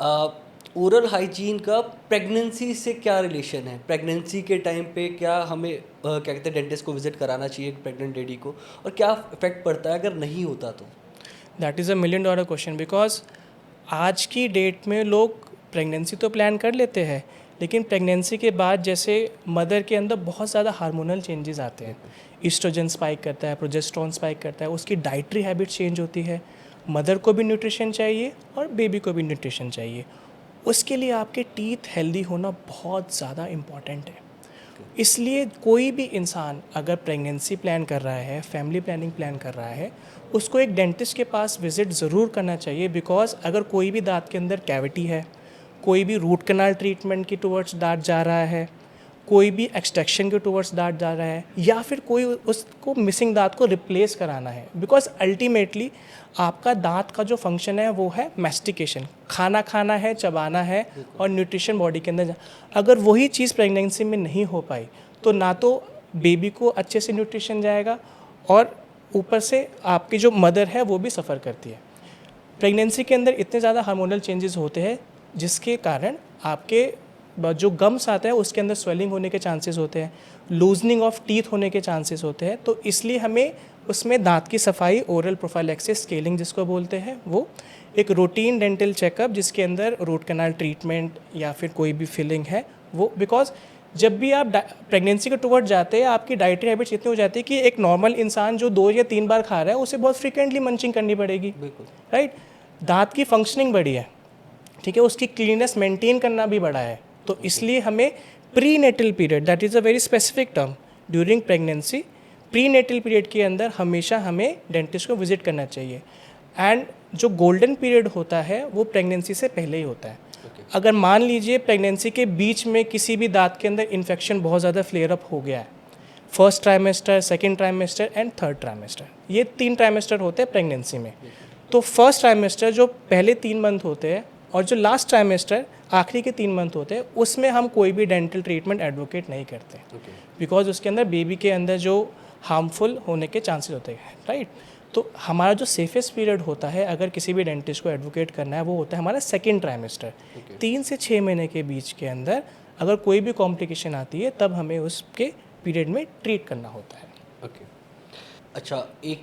Oral hygiene का pregnancy से क्या रिलेशन है? प्रेगनेंसी के टाइम पे क्या हमें क्या कहते हैं डेंटिस्ट को विज़िट कराना चाहिए प्रेग्नेंट लेडी को, और क्या इफ़ेक्ट पड़ता है अगर नहीं होता तो? That is a million dollar question because आज की डेट में लोग प्रेगनेंसी तो प्लान कर लेते हैं, लेकिन प्रेगनेंसी के बाद जैसे मदर के अंदर बहुत ज़्यादा हार्मोनल चेंजेस आते हैं। ईस्ट्रोजन स्पाइक करता है, प्रोजेस्टेरोन स्पाइक करता है, उसकी डाइटरी हैबिट चेंज होती है। मदर को भी न्यूट्रिशन चाहिए और बेबी को भी न्यूट्रिशन चाहिए। उसके लिए आपके टीथ हेल्दी होना बहुत ज़्यादा इम्पॉर्टेंट है। इसलिए कोई भी इंसान अगर प्रेगनेंसी प्लान कर रहा है, फैमिली प्लानिंग प्लान कर रहा है, उसको एक डेंटिस्ट के पास विज़िट ज़रूर करना चाहिए। बिकॉज़ अगर कोई भी दांत के अंदर कैविटी है, कोई भी रूट कनाल ट्रीटमेंट की टुवर्ड्स दांत जा रहा है, कोई भी एक्सट्रैक्शन के टुवर्ड्स दांत जा रहा है, या फिर कोई उसको मिसिंग दांत को रिप्लेस कराना है, बिकॉज अल्टीमेटली आपका दांत का जो फंक्शन है वो है मैस्टिकेशन, खाना खाना है, चबाना है और न्यूट्रिशन बॉडी के अंदर अगर वही चीज़ प्रेगनेंसी में नहीं हो पाई तो ना तो बेबी को अच्छे से न्यूट्रिशन जाएगा और ऊपर से आपकी जो मदर है वो भी सफ़र करती है। प्रेगनेंसी के अंदर इतने ज़्यादा हार्मोनल चेंजेस होते हैं जिसके कारण आपके जो गम्स आता है उसके अंदर स्वेलिंग होने के चांसेस होते हैं, लूजनिंग ऑफ टीथ होने के चांसेस होते हैं। तो इसलिए हमें उसमें दांत की सफाई, ओरल प्रोफाइलैक्सिस, स्केलिंग जिसको बोलते हैं, वो एक रूटीन डेंटल चेकअप जिसके अंदर रूट कैनाल ट्रीटमेंट या फिर कोई भी फिलिंग है वो, बिकॉज जब भी आप प्रेगनेंसी के टुवर्ड जाते हैं आपकी डाइटरी हैबिट्स इतनी हो जाती है कि एक नॉर्मल इंसान जो 2 या 3 बार खा रहा है उसे बहुत फ्रिक्वेंटली मंचिंग करनी पड़ेगी। बिल्कुल। राइट। दांत की फंक्शनिंग बड़ी है, ठीक है, उसकी क्लीननेस मेंटेन करना भी बड़ा है। तो इसलिए हमें prenatal period, that is a very specific term, during pregnancy, prenatal period के अंदर हमेशा हमें डेंटिस्ट को विजिट करना चाहिए। एंड जो गोल्डन पीरियड होता है वो प्रेगनेंसी से पहले ही होता है। अगर मान लीजिए प्रेगनेंसी के बीच में किसी भी दांत के अंदर इन्फेक्शन बहुत ज़्यादा फ्लेयर अप हो गया है, first trimester, second trimester and third trimester, ये 3 ट्राइमेस्टर होते हैं प्रेगनेंसी में। तो फर्स्ट ट्राइमेस्टर जो पहले 3 मंथ होते हैं और जो लास्ट ट्राइमेस्टर आखिरी के 3 मंथ होते हैं उसमें हम कोई भी डेंटल ट्रीटमेंट एडवोकेट नहीं करते, बिकॉज उसके अंदर बेबी के अंदर जो हार्मफुल होने के चांसेस होते हैं। राइट। तो हमारा जो सेफेस्ट पीरियड होता है अगर किसी भी डेंटिस्ट को एडवोकेट करना है वो होता है हमारा सेकेंड ट्राइमेस्टर। 3 से 6 महीने के बीच के अंदर अगर कोई भी कॉम्प्लिकेशन आती है तब हमें उसके पीरियड में ट्रीट करना होता है। ओके। अच्छा, एक